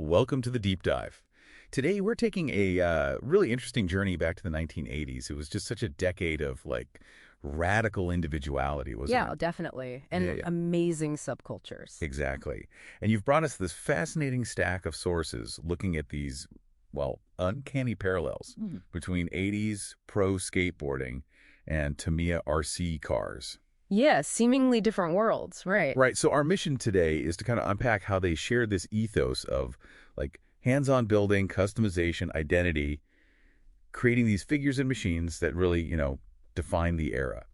welcome to the Deep Dive. Today we're taking a really interesting journey back to the 1980s. It was just such a decade of radical individuality, wasn't it? Yeah, definitely. And amazing subcultures. Exactly. And you've brought us this fascinating stack of sources looking at these, uncanny parallels between 80s pro skateboarding and Tamiya RC cars. Yeah, seemingly different worlds, right. Right. So our mission today is to kind of unpack how they share this ethos of hands-on building, customization, identity, creating these figures and machines that really, define the era.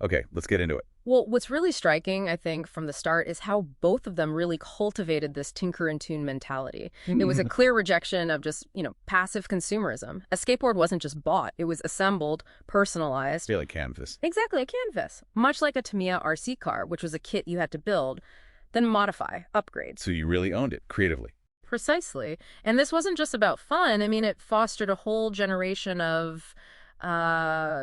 Okay, let's get into it. Well, what's really striking, I think, from the start is how both of them really cultivated this tinker and tune mentality. It was a clear rejection of just, passive consumerism. A skateboard wasn't just bought. It was assembled, personalized. Feel like canvas. Exactly, a canvas. Much like a Tamiya RC car, which was a kit you had to build, then modify, upgrade. So you really owned it creatively. Precisely. And this wasn't just about fun. I mean, it fostered a whole generation of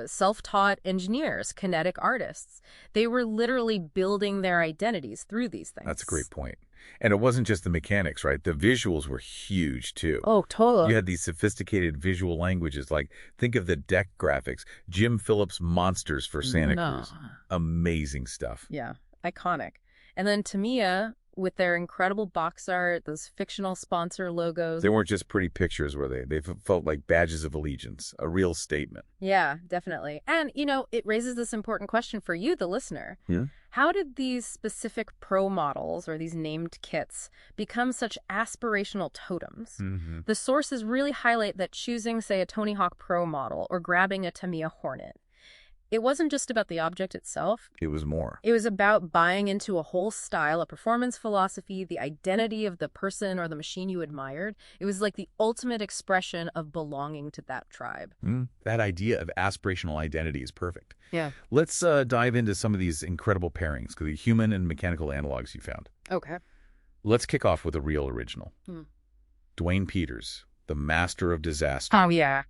self-taught engineers, kinetic artists. They were literally building their identities through these things. That's a great point. And it wasn't just the mechanics, right? The visuals were huge, too. Oh, totally. You had these sophisticated visual languages, think of the deck graphics, Jim Phillips monsters for Santa Cruz. Amazing stuff. Yeah, iconic. And then Tamiya, with their incredible box art, those fictional sponsor logos. They weren't just pretty pictures, were they? They felt like badges of allegiance, a real statement. Yeah, definitely. And, it raises this important question for you, the listener. Yeah. How did these specific pro models or these named kits become such aspirational totems? Mm-hmm. The sources really highlight that choosing, say, a Tony Hawk Pro model or grabbing a Tamiya Hornet, it wasn't just about the object itself. It was more. It was about buying into a whole style, a performance philosophy, the identity of the person or the machine you admired. It was like the ultimate expression of belonging to that tribe. That idea of aspirational identity is perfect. Yeah. Let's dive into some of these incredible pairings, the human and mechanical analogs you found. Okay. Let's kick off with a real original. Dwayne Peters, the master of disaster. Oh, yeah.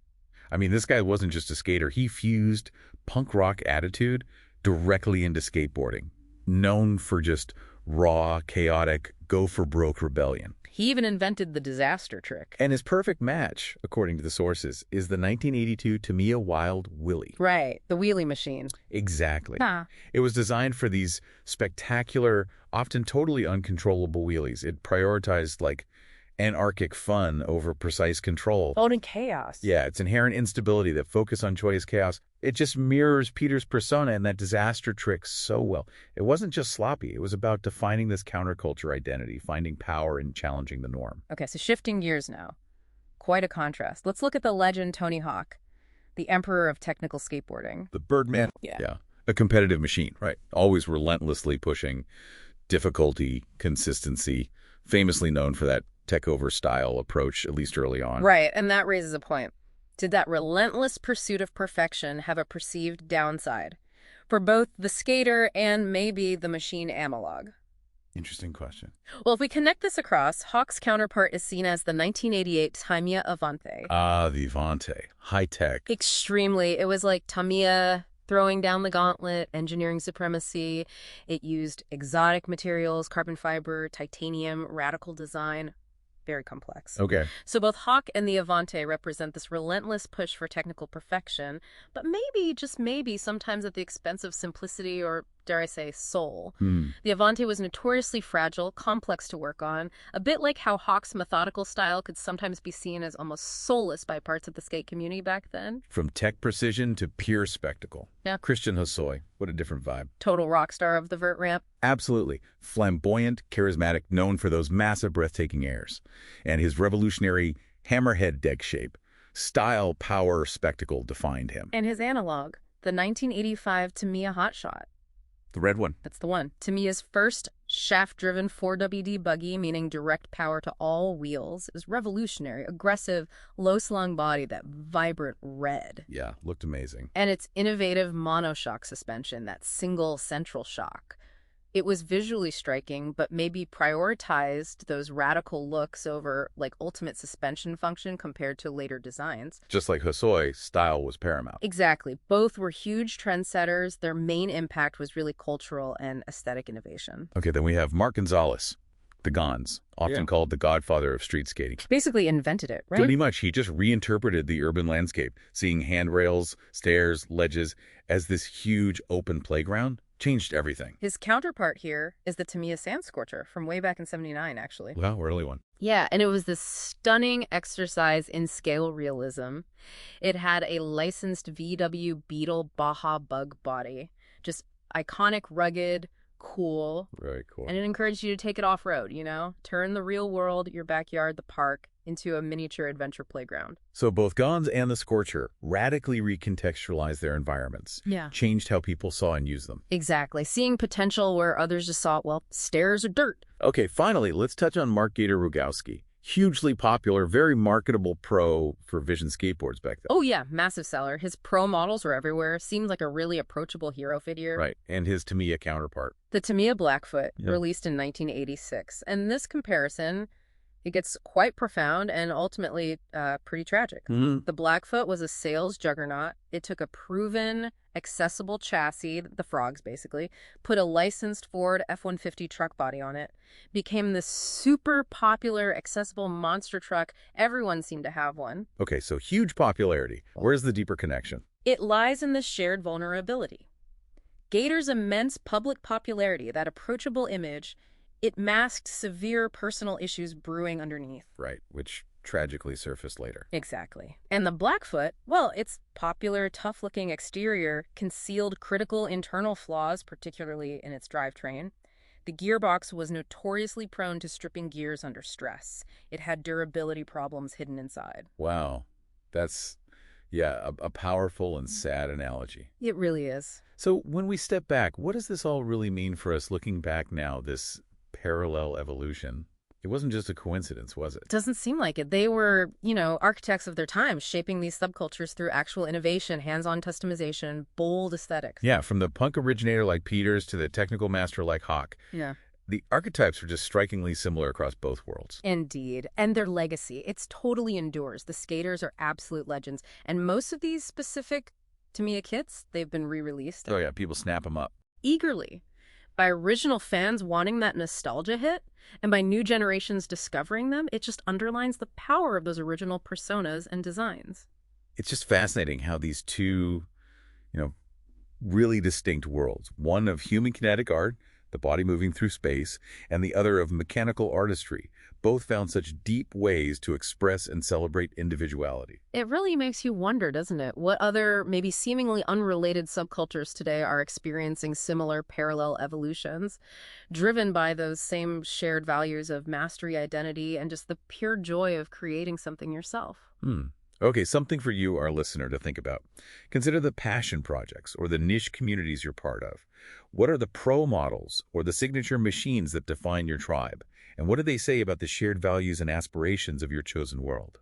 I mean, this guy wasn't just a skater. He fused punk rock attitude directly into skateboarding, known for just raw, chaotic, go-for-broke rebellion. He even invented the disaster trick. And his perfect match, according to the sources, is the 1982 Tamiya Wild Willie. Right, the wheelie machine. Exactly. It was designed for these spectacular, often totally uncontrollable wheelies. It prioritized, anarchic fun over precise control. And chaos. Yeah, its inherent instability, that focus on joyous chaos. It just mirrors Peter's persona and that disaster trick so well. It wasn't just sloppy. It was about defining this counterculture identity, finding power and challenging the norm. Okay, so shifting gears now. Quite a contrast. Let's look at the legend Tony Hawk, the emperor of technical skateboarding. The Birdman. Yeah. A competitive machine, right? Always relentlessly pushing difficulty, consistency, famously known for that tech-over style approach, at least early on. Right, and that raises a point. Did that relentless pursuit of perfection have a perceived downside for both the skater and maybe the machine analog? Interesting question. Well, if we connect this across, Hawk's counterpart is seen as the 1988 Tamiya Avante. The Avante. High-tech. Extremely. It was like Tamiya throwing down the gauntlet, engineering supremacy. It used exotic materials, carbon fiber, titanium, radical design. Very complex. Okay. So both Hawk and the Avante represent this relentless push for technical perfection, but maybe, just maybe, sometimes at the expense of simplicity or, dare I say, soul. The Avante was notoriously fragile, complex to work on, a bit like how Hawk's methodical style could sometimes be seen as almost soulless by parts of the skate community back then. From tech precision to pure spectacle. Yeah. Christian Hosoi, what a different vibe. Total rock star of the vert ramp. Absolutely. Flamboyant, charismatic, known for those massive, breathtaking airs. And his revolutionary hammerhead deck shape. Style, power, spectacle defined him. And his analog, the 1985 Tamiya Hotshot. The red one. That's the one. Tamiya's first shaft-driven 4WD buggy, meaning direct power to all wheels. It was revolutionary, aggressive, low-slung body, that vibrant red. Yeah, looked amazing. And its innovative monoshock suspension, that single central shock. It was visually striking, but maybe prioritized those radical looks over ultimate suspension function compared to later designs. Just like Hosoi, style was paramount. Exactly. Both were huge trendsetters. Their main impact was really cultural and aesthetic innovation. Okay, then we have Mark Gonzalez, The Gons, often Yeah. called the godfather of street skating. Basically invented it, right? Pretty much, he just reinterpreted the urban landscape, seeing handrails, stairs, ledges as this huge open playground. Changed everything. His counterpart here is the Tamiya Sand Scorcher from way back in '79, actually. Wow, early one. Yeah, and it was this stunning exercise in scale realism. It had a licensed VW Beetle Baja bug body. Just iconic, rugged, cool. Very cool. And it encouraged you to take it off-road, turn the real world, your backyard, the park, into a miniature adventure playground. So both Gons and the Scorcher radically recontextualized their environments. Yeah. Changed how people saw and used them. Exactly. Seeing potential where others just saw, well, stairs or dirt. Okay, finally, let's touch on Mark Gator Rogowski. Hugely popular, very marketable pro for Vision skateboards back then. Oh, yeah, massive seller. His pro models were everywhere. Seemed like a really approachable hero figure. Right, and his Tamiya counterpart. The Tamiya Blackfoot, Yeah. released in 1986. And this comparison, it gets quite profound and ultimately pretty tragic. Mm-hmm. The Blackfoot was a sales juggernaut. It took a proven, accessible chassis, the Frogs basically, put a licensed Ford F-150 truck body on it, became this super popular, accessible monster truck. Everyone seemed to have one. Okay, so huge popularity. Where's the deeper connection? It lies in this shared vulnerability. Gator's immense public popularity, that approachable image, it masked severe personal issues brewing underneath. Right, which tragically surfaced later. Exactly. And the Blackfoot, well, its popular, tough-looking exterior concealed critical internal flaws, particularly in its drivetrain. The gearbox was notoriously prone to stripping gears under stress. It had durability problems hidden inside. Wow, that's, a powerful and sad analogy. It really is. So when we step back, what does this all really mean for us looking back now, this parallel evolution? It wasn't just a coincidence, was it? Doesn't seem like it. They were, architects of their time, shaping these subcultures through actual innovation, hands-on customization, bold aesthetics. Yeah, from the punk originator like Peters to the technical master like Hawk. Yeah. The archetypes are just strikingly similar across both worlds. Indeed. And their legacy, it's totally endures. The skaters are absolute legends. And most of these specific Tamiya kits, they've been re-released. Oh yeah, people snap them up. Eagerly. By original fans wanting that nostalgia hit, and by new generations discovering them, it just underlines the power of those original personas and designs. It's just fascinating how these two, really distinct worlds, one of human kinetic art, the body moving through space, and the other of mechanical artistry, both found such deep ways to express and celebrate individuality. It really makes you wonder, doesn't it? What other, maybe seemingly unrelated subcultures today are experiencing similar parallel evolutions, driven by those same shared values of mastery, identity, and just the pure joy of creating something yourself. Okay, something for you, our listener, to think about. Consider the passion projects or the niche communities you're part of. What are the pro models or the signature machines that define your tribe? And what do they say about the shared values and aspirations of your chosen world?